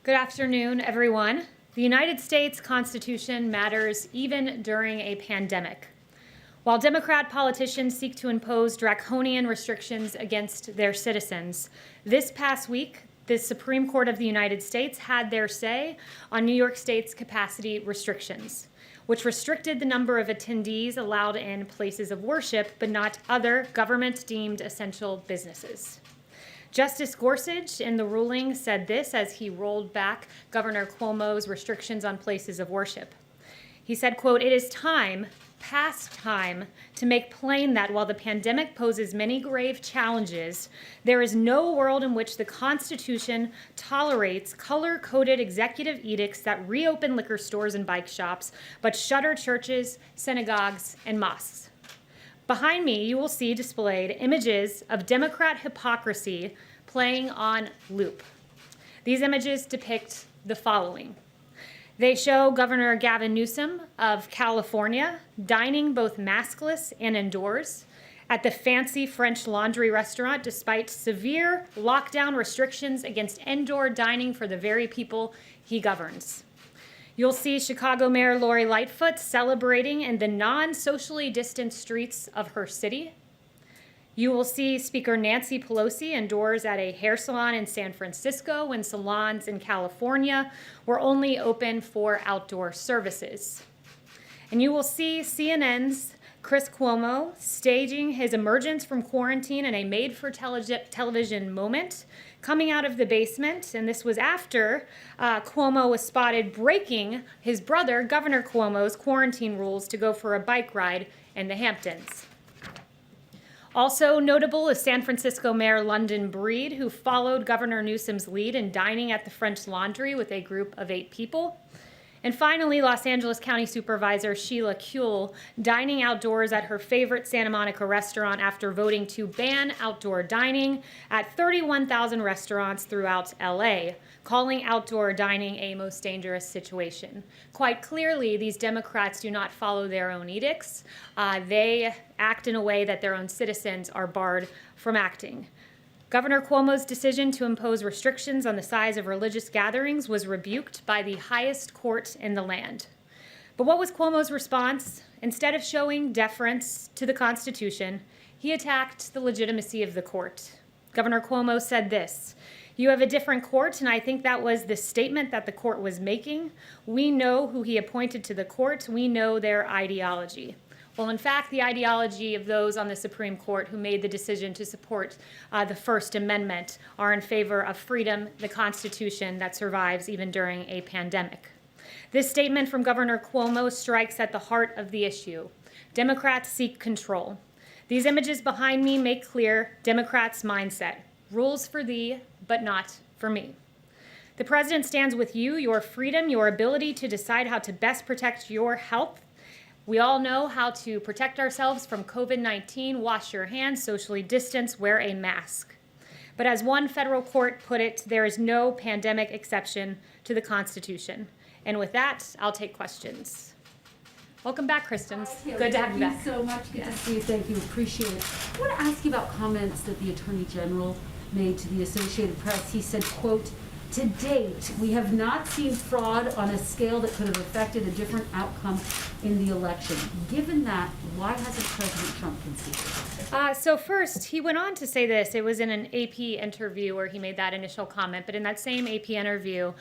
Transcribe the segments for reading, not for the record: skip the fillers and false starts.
Good afternoon, everyone. The United States Constitution matters even during a pandemic. While Democrat politicians seek to impose draconian restrictions against their citizens, this past week, the Supreme Court of the United States had their say on New York State's capacity restrictions, which restricted the number of attendees allowed in places of worship, but not other government-deemed essential businesses. Justice Gorsuch in the ruling said this as he rolled back Governor Cuomo's restrictions on places of worship. He said, quote, "It is time, past time, to make plain that while the pandemic poses many grave challenges, there is no world in which the Constitution tolerates color-coded executive edicts that reopen liquor stores and bike shops, but shutter churches, synagogues, and mosques." Behind me, you will see displayed images of Democrat hypocrisy playing on loop. These images depict the following. They show Governor Gavin Newsom of California dining both maskless and indoors at the fancy French Laundry restaurant despite severe lockdown restrictions against indoor dining for the very people he governs. You'll see Chicago Mayor Lori Lightfoot celebrating in the non-socially distant streets of her city. You will see Speaker Nancy Pelosi indoors at a hair salon in San Francisco when salons in California were only open for outdoor services. And you will see CNN's Chris Cuomo staging his emergence from quarantine in a made-for-television moment, coming out of the basement, and this was after Cuomo was spotted breaking his brother, Governor Cuomo's quarantine rules to go for a bike ride in the Hamptons. Also notable is San Francisco Mayor London Breed, who followed Governor Newsom's lead in dining at the French Laundry with a group of 8 people. And finally, Los Angeles County Supervisor Sheila Kuehl dining outdoors at her favorite Santa Monica restaurant after voting to ban outdoor dining at 31,000 restaurants throughout LA, calling outdoor dining a most dangerous situation. Quite clearly, these Democrats do not follow their own edicts. They act in a way that their own citizens are barred from acting. Governor Cuomo's decision to impose restrictions on the size of religious gatherings was rebuked by the highest court in the land. But what was Cuomo's response? Instead of showing deference to the Constitution, he attacked the legitimacy of the court. Governor Cuomo said this, "You have a different court, and I think that was the statement that the court was making. We know who he appointed to the court. We know their ideology." Well, in fact, the ideology of those on the Supreme Court who made the decision to support the First Amendment are in favor of freedom, the Constitution that survives even during a pandemic. This statement from Governor Cuomo strikes at the heart of the issue. Democrats seek control. These images behind me make clear Democrats' mindset. Rules for thee, but not for me. The president stands with you, your freedom, your ability to decide how to best protect your health. We all know how to protect ourselves from COVID-19, wash your hands, socially distance, wear a mask. But as one federal court put it, there is no pandemic exception to the Constitution. And with that, I'll take questions. Welcome back, Kristen. Good to have you back. Thank you so much. Good to see you. Thank you. Appreciate it. I want to ask you about comments that the Attorney General made to the Associated Press. He said, quote, "To date, we have not seen fraud on a scale that could have affected a different outcome in the election." Given that, why hasn't President Trump conceded? So first, he went on to say this. It was in an AP interview where he made that initial comment. But in that same AP interview,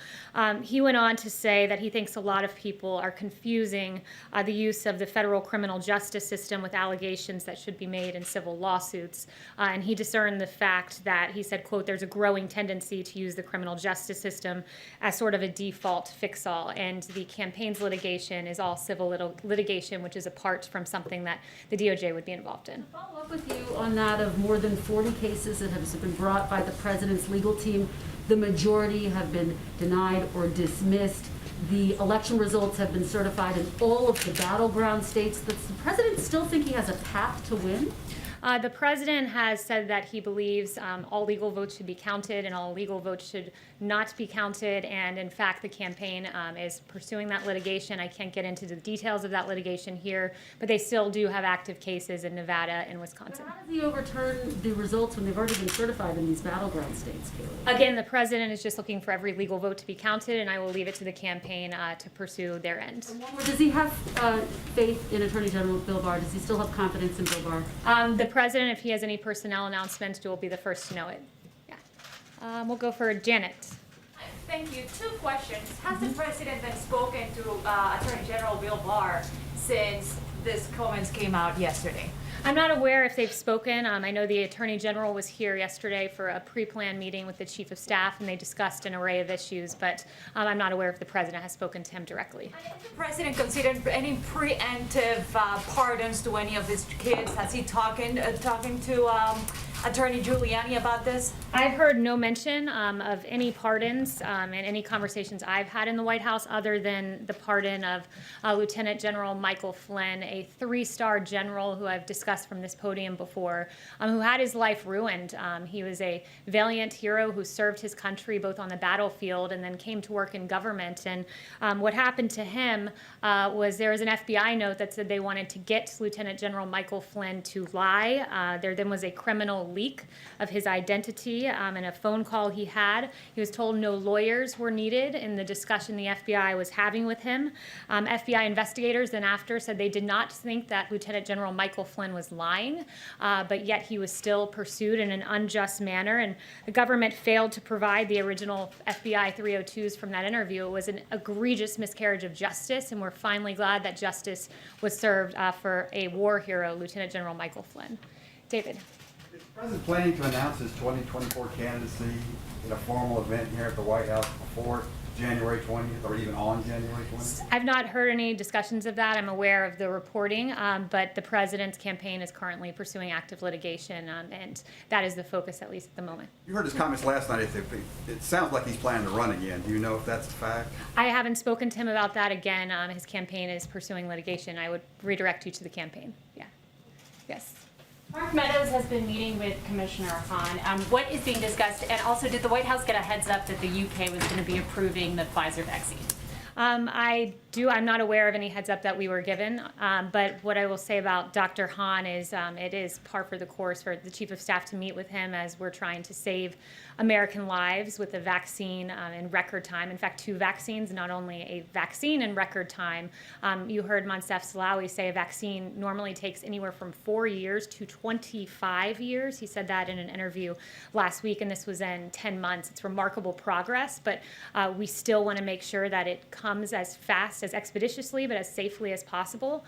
he went on to say that he thinks a lot of people are confusing the use of the federal criminal justice system with allegations that should be made in civil lawsuits. And he discerned the fact that, he said, quote, "There's a growing tendency to use the criminal justice system as sort of a default fix-all. And the campaigns litigation is all civil litigation, which is apart from something that the DOJ would be involved in." Follow up with you on that of more than 40 cases that have been brought by the president's legal team. The majority have been denied or dismissed. The election results have been certified in all of the battleground states. Does the president still think he has a path to win? The president has said that he believes all legal votes should be counted and all illegal votes should not be counted. And in fact, the campaign is pursuing that litigation. I can't get into the details of that litigation here, but they still do have active cases in Nevada and Wisconsin. But how does he overturn the results when they've already been certified in these battleground states, Kayleigh? Again, the president is just looking for every legal vote to be counted, and I will leave it to the campaign to pursue their end. And one more, does he have faith in Attorney General Bill Barr? Does he still have confidence in Bill Barr? The president, if he has any personnel announcements, will be the first to know it. Yeah. We'll go for Janet. Thank you. Two questions. Has the president then spoken to Attorney General Bill Barr since these comments came out yesterday? I'm not aware if they've spoken. I know the Attorney General was here yesterday for a pre-planned meeting with the Chief of Staff, and they discussed an array of issues, but I'm not aware if the President has spoken to him directly. Has the president considered any preemptive pardons to any of his kids? Has he talking to Attorney Giuliani about this? I've heard no mention of any pardons in any conversations I've had in the White House other than the pardon of Lieutenant General Michael Flynn, a 3-star general who I've discussed from this podium before, who had his life ruined. He was a valiant hero who served his country both on the battlefield and then came to work in government. And what happened to him was there was an FBI note that said they wanted to get Lieutenant General Michael Flynn to lie. There then was a criminal leak of his identity in a phone call he had. He was told no lawyers were needed in the discussion the FBI was having with him. FBI investigators then after said they did not think that Lieutenant General Michael Flynn was lying, but yet he was still pursued in an unjust manner, and the government failed to provide the original FBI 302s from that interview. It was an egregious miscarriage of justice, and we're finally glad that justice was served for a war hero, Lieutenant General Michael Flynn. David. Is the president planning to announce his 2024 candidacy in a formal event here at the White House before January 20th or even on January 20th? I've not heard any discussions of that. I'm aware of the reporting, but the president's campaign is currently pursuing active litigation, and that is the focus, at least at the moment. You heard his comments last night. It sounds like he's planning to run again. Do you know if that's a fact? I haven't spoken to him about that again. His campaign is pursuing litigation. I would redirect you to the campaign. Yeah. Yes. Mark Meadows has been meeting with Commissioner Hahn. What is being discussed? And also, did the White House get a heads up that the UK was going to be approving the Pfizer vaccine? I'm not aware of any heads up that we were given, but what I will say about Dr. Hahn is it is par for the course for the Chief of Staff to meet with him as we're trying to save American lives with a vaccine in record time. In fact, 2 vaccines, not only a vaccine in record time. You heard Monsef Salawi say a vaccine normally takes anywhere from 4 years to 25 years. He said that in an interview last week, and this was in 10 months. It's remarkable progress, but we still want to make sure that it comes as fast, as expeditiously, but as safely as possible,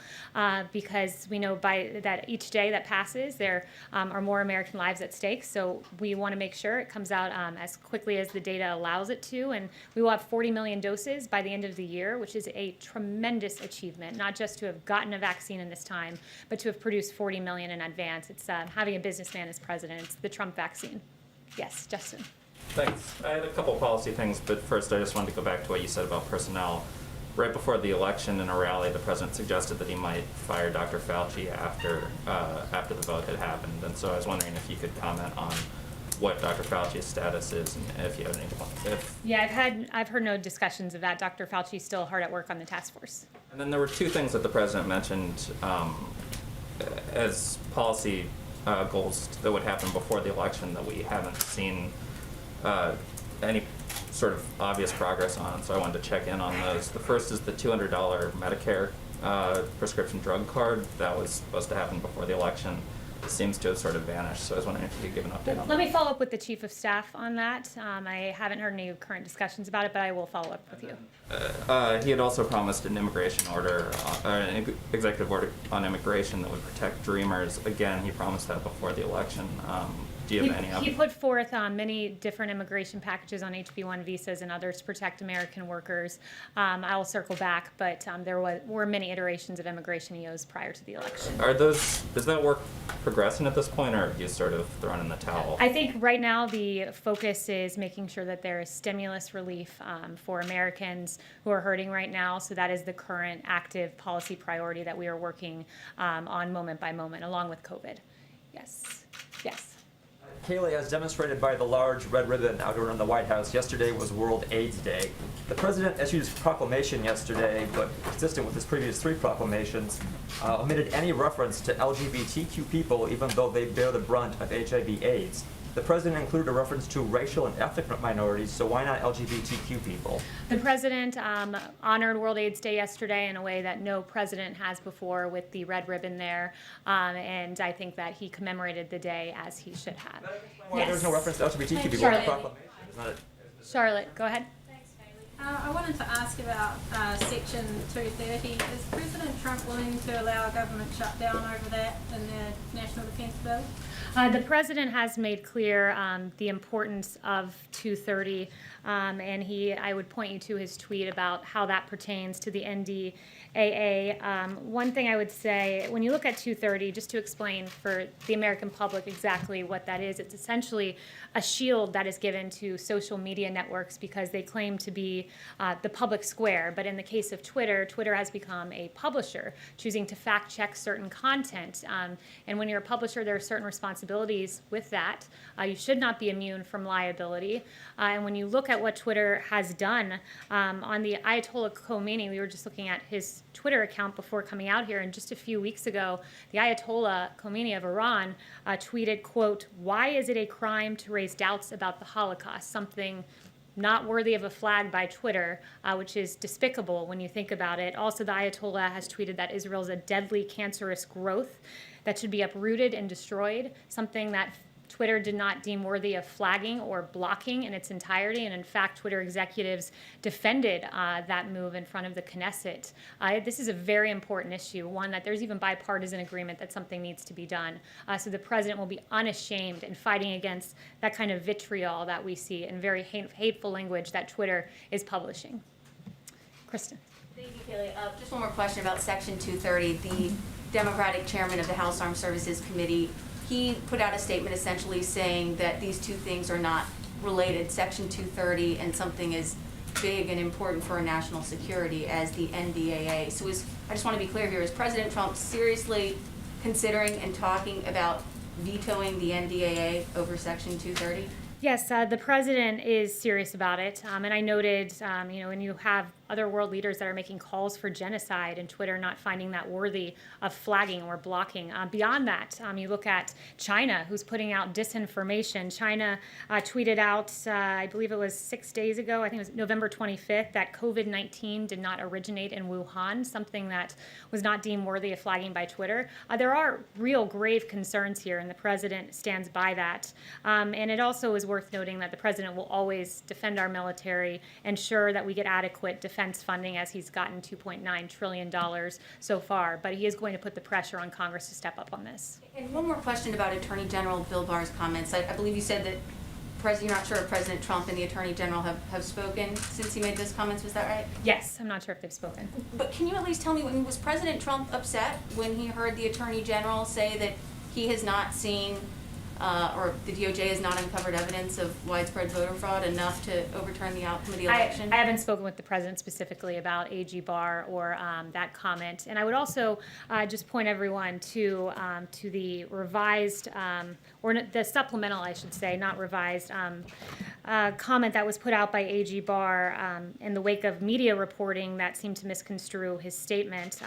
because we know by that each day that passes, there are more American lives at stake. So we want to make sure it comes out as quickly as the data allows it to, and we will have 40 million doses by the end of the year, which is a tremendous achievement, not just to have gotten a vaccine in this time, but to have produced 40 million in advance. It's having a businessman as president. It's the Trump vaccine. Yes, Justin. Thanks. I had a couple policy things, but first I just wanted to go back to what you said about personnel. Right before the election in a rally, the president suggested that he might fire Dr. Fauci after the vote had happened. And so I was wondering if you could comment on what Dr. Fauci's status is and if you have any. Yeah, I've heard no discussions of that. Dr. Fauci's still hard at work on the task force. And then there were 2 things that the president mentioned as policy goals that would happen before the election that we haven't seen any sort of obvious progress on, so I wanted to check in on those. The first is the $200 Medicare prescription drug card that was supposed to happen before the election. It seems to have sort of vanished, so I was wondering if you could give an update on that. Let me follow up with the Chief of Staff on that. I haven't heard any current discussions about it, but I will follow up with you. He had also promised an immigration order, an executive order on immigration that would protect Dreamers. Again, he promised that before the election. Do you have any He put forth many different immigration packages on HB1 visas and others to protect American workers. I'll circle back, but there were many iterations of immigration EOs prior to the election. Is that work progressing at this point, or have you sort of thrown in the towel? I think right now the focus is making sure that there is stimulus relief for Americans who are hurting right now. So that is the current active policy priority that we are working on moment by moment, along with COVID. Yes. Yes. Kayleigh, as demonstrated by the large red ribbon out around the White House, yesterday was World AIDS Day. The president issued his proclamation yesterday, but consistent with his previous 3 proclamations, omitted any reference to LGBTQ people, even though they bear the brunt of HIV/AIDS. The president included a reference to racial and ethnic minorities, so why not LGBTQ people? The president honored World AIDS Day yesterday in a way that no president has before, with the red ribbon there, and I think that he commemorated the day as he should have. Why there's no reference to LGBTQ people in the Charlotte. proclamation? Isn't that it? Charlotte, go ahead. Thanks, Kayleigh. I wanted to ask about Section 230. Is President Trump willing to allow a government shutdown over that in the National Defense Bill? The president has made clear the importance of 230, and I would point you to his tweet about how that pertains to the NDAA. One thing I would say, when you look at 230, just to explain for the American public exactly what that is, it's essentially a shield that is given to social media networks because they claim to be the public square. But in the case of Twitter, Twitter has become a publisher, choosing to fact check certain content. And when you're a publisher, there are certain responsibilities with that. You should not be immune from liability. And when you look at what Twitter has done on the Ayatollah Khomeini, we were just looking at his Twitter account before coming out here, and just a few weeks ago, the Ayatollah Khomeini of Iran tweeted, quote, "Why is it a crime to raise doubts about the Holocaust?" Something not worthy of a flag by Twitter, which is despicable when you think about it. Also, the Ayatollah has tweeted that Israel is a deadly cancerous growth that should be uprooted and destroyed, something that Twitter did not deem worthy of flagging or blocking in its entirety. And in fact, Twitter executives defended that move in front of the Knesset. This is a very important issue, one that there's even bipartisan agreement that something needs to be done. So the president will be unashamed in fighting against that kind of vitriol that we see and very hateful language that Twitter is publishing. Kristen. Thank you, Kayleigh. Just one more question about Section 230. The Democratic chairman of the House Armed Services Committee, he put out a statement essentially saying that these two things are not related, Section 230 and something as big and important for our national security as the NDAA. So I just want to be clear here, is President Trump seriously considering and talking about vetoing the NDAA over Section 230? Yes, the president is serious about it, and I noted, when you have other world leaders that are making calls for genocide and Twitter not finding that worthy of flagging or blocking. Beyond that, you look at China, who's putting out disinformation. China tweeted out, I believe it was 6 days ago, I think it was November 25th, that COVID-19 did not originate in Wuhan, something that was not deemed worthy of flagging by Twitter. There are real grave concerns here, and the president stands by that. And it also is worth noting that the president will always defend our military, ensure that we get adequate defense funding, as he's gotten $2.9 trillion so far. But he is going to put the pressure on Congress to step up on this. And one more question about Attorney General Bill Barr's comments. I believe you said that you're not sure if President Trump and the Attorney General have spoken since he made those comments. Was that right? Yes, I'm not sure if they've spoken. But can you at least tell me, was President Trump upset when he heard the Attorney General say that he has not seen or the DOJ has not uncovered evidence of widespread voter fraud enough to overturn the outcome of the election? I haven't spoken with the president specifically about AG Barr or that comment. And I would also just point everyone to the revised, or the supplemental, I should say, not revised, comment that was put out by AG Barr in the wake of media reporting that seemed to misconstrue his statement.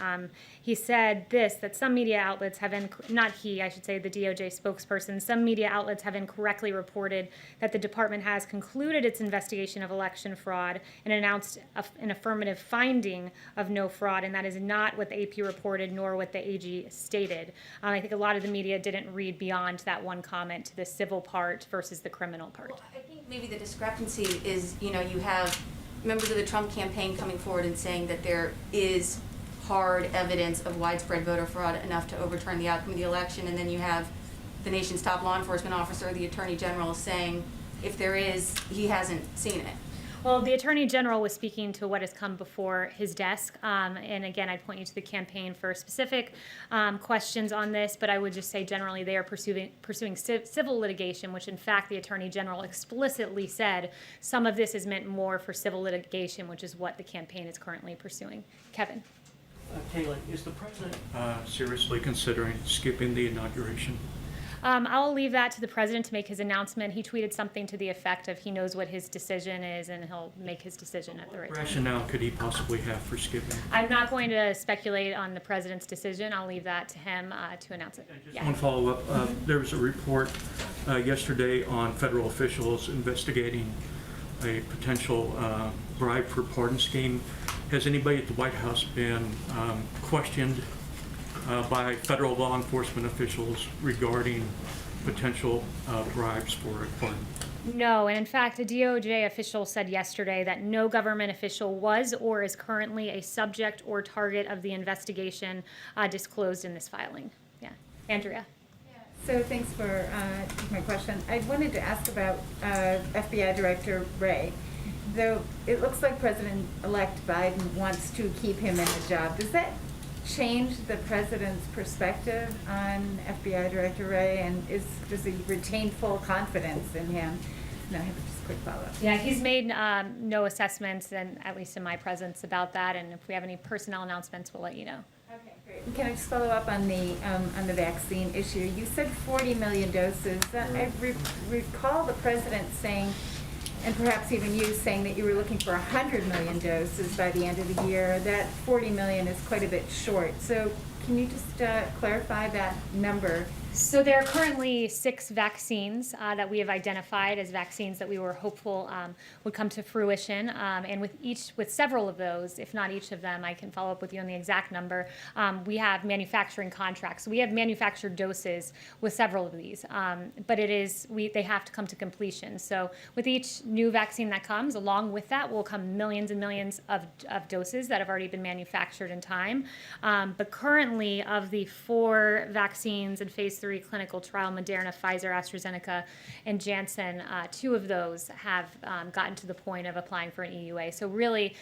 He said that some media outlets have, not he, I should say, the DOJ spokesperson, some media outlets have incorrectly reported that the department has concluded its investigation of election fraud and announced an affirmative finding of no fraud, and that is not what the AP reported nor what the AG stated. I think a lot of the media didn't read beyond that one comment to the civil part versus the criminal part. Well, I think maybe the discrepancy is, you have members of the Trump campaign coming forward and saying that there is hard evidence of widespread voter fraud enough to overturn the outcome of the election, and then you have the nation's top law enforcement officer, the Attorney General, saying if there is, he hasn't seen it. Well, the Attorney General was speaking to what has come before his desk, and again, I'd point you to the campaign for specific questions on this, but I would just say generally they are pursuing civil litigation, which in fact the Attorney General explicitly said some of this is meant more for civil litigation, which is what the campaign is currently pursuing. Kevin. Kayleigh, is the president seriously considering skipping the inauguration? I'll leave that to the president to make his announcement. He tweeted something to the effect of he knows what his decision is and he'll make his decision at the right time. Rationale could he possibly have for skipping? I'm not going to speculate on the president's decision. I'll leave that to him to announce it. Just Yeah. one follow-up. There was a report yesterday on federal officials investigating a potential bribe for pardon scheme. Has anybody at the White House been questioned by federal law enforcement officials regarding potential bribes for a pardon? No, and in fact, a DOJ official said yesterday that no government official was or is currently a subject or target of the investigation disclosed in this filing. Yeah. Andrea? So thanks for taking my question. I wanted to ask about FBI Director Wray. Though it looks like President-elect Biden wants to keep him in the job, does that change the president's perspective on FBI Director Wray, and does he retain full confidence in him? No, I have just a quick follow-up. Yeah, he's made no assessments, and at least in my presence, about that. And if we have any personnel announcements, we'll let you know. Okay, great. Can I just follow up on the vaccine issue? You said 40 million doses. I recall the president saying, and perhaps even you saying, that you were looking for 100 million doses by the end of the year. That 40 million is quite a bit short. So can you just clarify that number? So there are currently 6 vaccines that we have identified as vaccines that we were hopeful would come to fruition. And with several of those, if not each of them, I can follow up with you on the exact number. We have manufacturing contracts. So we have manufactured doses with several of these, but they have to come to completion. So with each new vaccine that comes, along with that will come millions and millions of doses that have already been manufactured in time. But currently, of the 4 vaccines in phase 3 clinical trial, Moderna, Pfizer, AstraZeneca, and Janssen, 2 of those have gotten to the point of applying for an EUA. So really,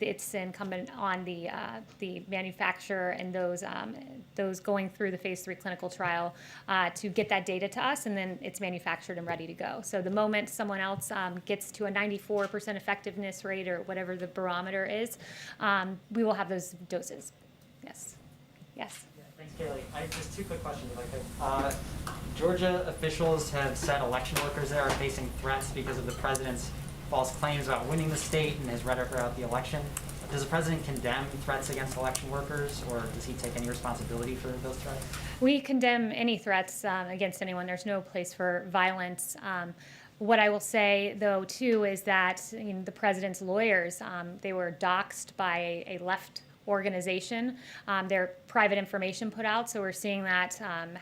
it's incumbent on the manufacturer and those going through the phase 3 clinical trial to get that data to us, and then it's manufactured and ready to go. So the moment someone else gets to a 94% effectiveness rate or whatever the barometer is, we will have those doses. Yes. Yes. Thanks, Kayleigh. I have just 2 quick questions, if I could. Georgia officials have said election workers there are facing threats because of the president's false claims about winning the state and his rhetoric about the election. Does the president condemn threats against election workers, or does he take any responsibility for those threats? We condemn any threats against anyone. There's no place for violence. What I will say, though, too, is that the president's lawyers, they were doxxed by a left organization. Their private information put out, so we're seeing that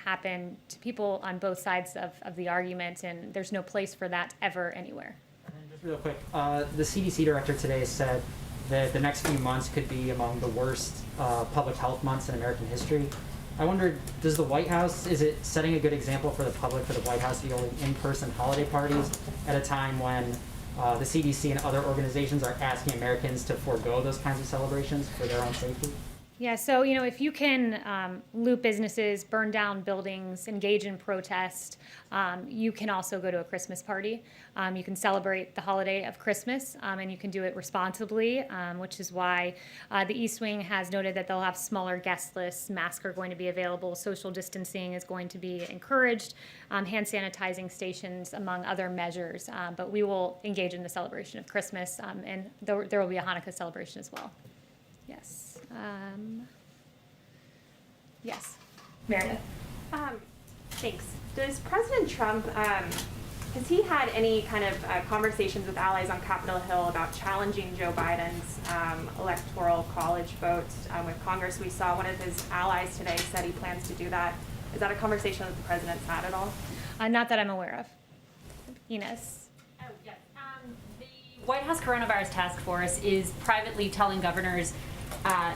happen to people on both sides of the argument, and there's no place for that ever anywhere. And then just real quick, the CDC director today said that the next few months could be among the worst public health months in American history. I wondered, does the White House, is it setting a good example for the public for the White House to be holding in-person holiday parties at a time when the CDC and other organizations are asking Americans to forego those kinds of celebrations for their own safety? Yeah, so, if you can loot businesses, burn down buildings, engage in protest, you can also go to a Christmas party. You can celebrate the holiday of Christmas, and you can do it responsibly, which is why the East Wing has noted that they'll have smaller guest lists, masks are going to be available, social distancing is going to be encouraged, hand sanitizing stations, among other measures. But we will engage in the celebration of Christmas, and there will be a Hanukkah celebration as well. Yes. Yes, Meredith. Thanks. Does President Trump, has he had any kind of conversations with allies on Capitol Hill about challenging Joe Biden's electoral college votes with Congress? We saw one of his allies today said he plans to do that. Is that a conversation that the president's had at all? Not that I'm aware of. Inez. Oh, yes. The White House Coronavirus Task Force is privately telling governors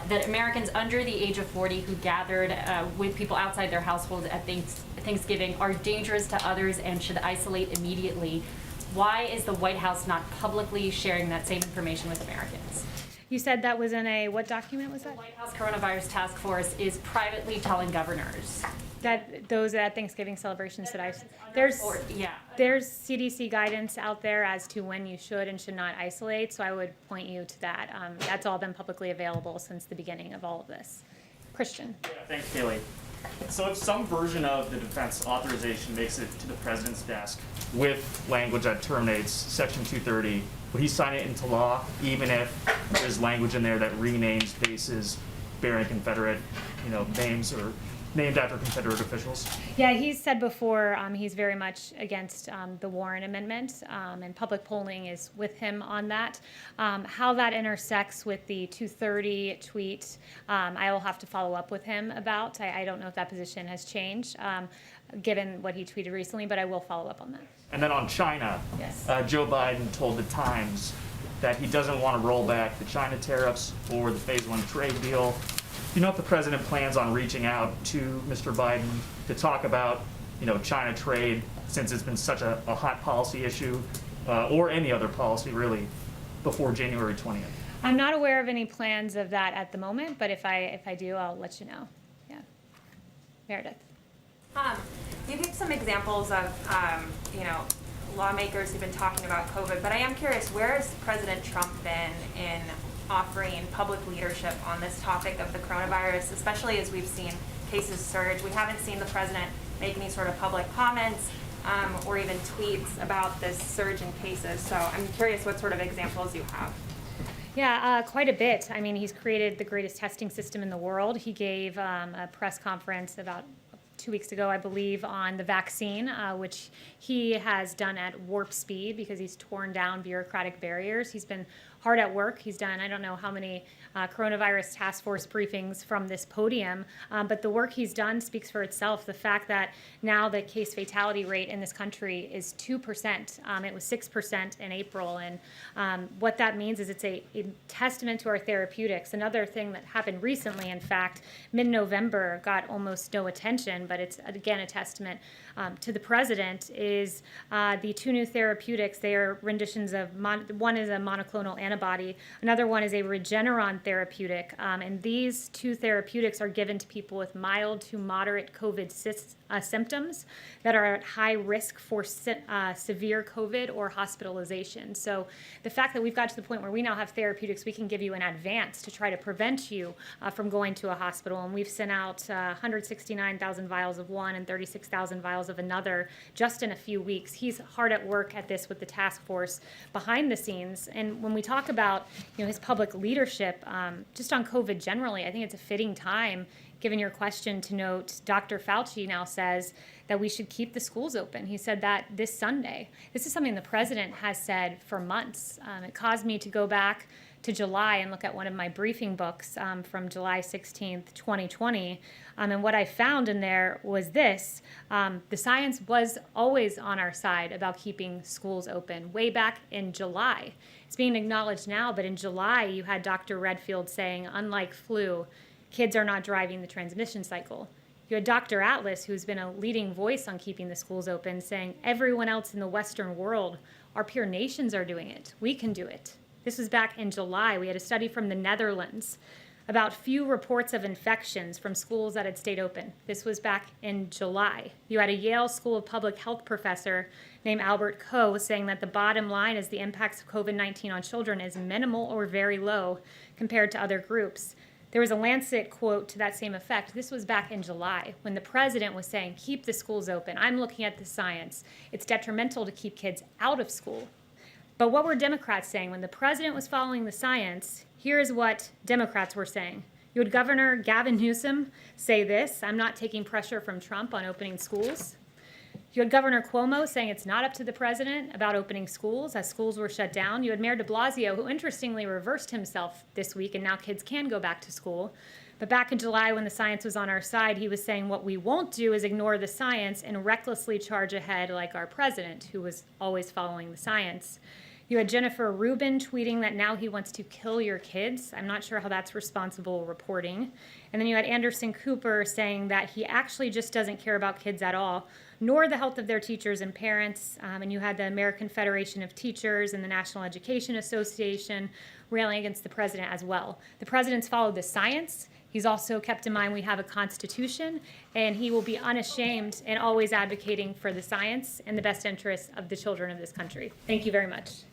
that Americans under the age of 40 who gathered with people outside their households at Thanksgiving are dangerous to others and should isolate immediately. Why is the White House not publicly sharing that same information with Americans? You said that was in a, what document was that? The White House Coronavirus Task Force is privately telling governors. That those at Thanksgiving celebrations there's CDC guidance out there as to when you should and should not isolate, so I would point you to that. That's all been publicly available since the beginning of all of this. Christian. Yeah, thanks, Kayleigh. So if some version of the defense authorization makes it to the president's desk with language that terminates Section 230, would he sign it into law, even if there's language in there that renames bases bearing Confederate, names or named after Confederate officials? Yeah, he's said before he's very much against the Warren Amendment, and public polling is with him on that. How that intersects with the 230 tweet, I will have to follow up with him about. I don't know if that position has changed, given what he tweeted recently, but I will follow up on that. And then on China, Yes. Joe Biden told the Times that he doesn't want to roll back the China tariffs or the Phase 1 trade deal. Do you know if the president plans on reaching out to Mr. Biden to talk about, China trade, since it's been such a hot policy issue, or any other policy really, before January 20th? I'm not aware of any plans of that at the moment, but if I do, I'll let you know. Yeah. Meredith. You gave some examples of, lawmakers who've been talking about COVID, but I am curious, where has President Trump been in offering public leadership on this topic of the coronavirus, especially as we've seen cases surge? We haven't seen the president make any sort of public comments or even tweets about this surge in cases. So I'm curious what sort of examples you have. Yeah, quite a bit. I mean, he's created the greatest testing system in the world. He gave a press conference about 2 weeks ago, I believe, on the vaccine, which he has done at warp speed because he's torn down bureaucratic barriers. He's been hard at work. He's done, I don't know how many coronavirus task force briefings from this podium, but the work he's done speaks for itself. The fact that now the case fatality rate in this country is 2%. It was 6% in April, and what that means is it's a testament to our therapeutics. Another thing that happened recently, in fact, mid-November, got almost no attention, but it's again a testament to the president, is the two new therapeutics. They are renditions of, one is a monoclonal antibody, another one is a Regeneron therapeutic, and these two therapeutics are given to people with mild to moderate COVID symptoms that are at high risk for severe COVID or hospitalization. So the fact that we've got to the point where we now have therapeutics we can give you in advance to try to prevent you from going to a hospital, and we've sent out 169,000 vials of one and 36,000 vials of another just in a few weeks. He's hard at work at this with the task force behind the scenes. And when we talk about his public leadership, just on COVID generally, I think it's a fitting time, given your question, to note Dr. Fauci now says that we should keep the schools open. He said that this Sunday. This is something the president has said for months. It caused me to go back to July and look at one of my briefing books from July 16th, 2020. And what I found in there was this. The science was always on our side about keeping schools open way back in July. It's being acknowledged now, but in July you had Dr. Redfield saying, unlike flu, kids are not driving the transmission cycle. You had Dr. Atlas, who's been a leading voice on keeping the schools open, saying everyone else in the Western world, our peer nations are doing it. We can do it. This was back in July. We had a study from the Netherlands about few reports of infections from schools that had stayed open. This was back in July. You had a Yale School of Public Health professor named Albert Coe saying that the bottom line is the impacts of COVID-19 on children is minimal or very low compared to other groups. There was a Lancet quote to that same effect. This was back in July when the president was saying, keep the schools open. I'm looking at the science. It's detrimental to keep kids out of school. But what were Democrats saying? When the president was following the science, here's what Democrats were saying. You had Governor Gavin Newsom say this: I'm not taking pressure from Trump on opening schools. You had Governor Cuomo saying it's not up to the president about opening schools as schools were shut down. You had Mayor de Blasio, who interestingly reversed himself this week, and now kids can go back to school. But back in July, when the science was on our side, he was saying what we won't do is ignore the science and recklessly charge ahead like our president, who was always following the science. You had Jennifer Rubin tweeting that now he wants to kill your kids. I'm not sure how that's responsible reporting. And then you had Anderson Cooper saying that he actually just doesn't care about kids at all, nor the health of their teachers and parents. And you had the American Federation of Teachers and the National Education Association railing against the president as well. The president's followed the science. He's also kept in mind we have a constitution, and he will be unashamed and always advocating for the science and the best interests of the children of this country. Thank you very much.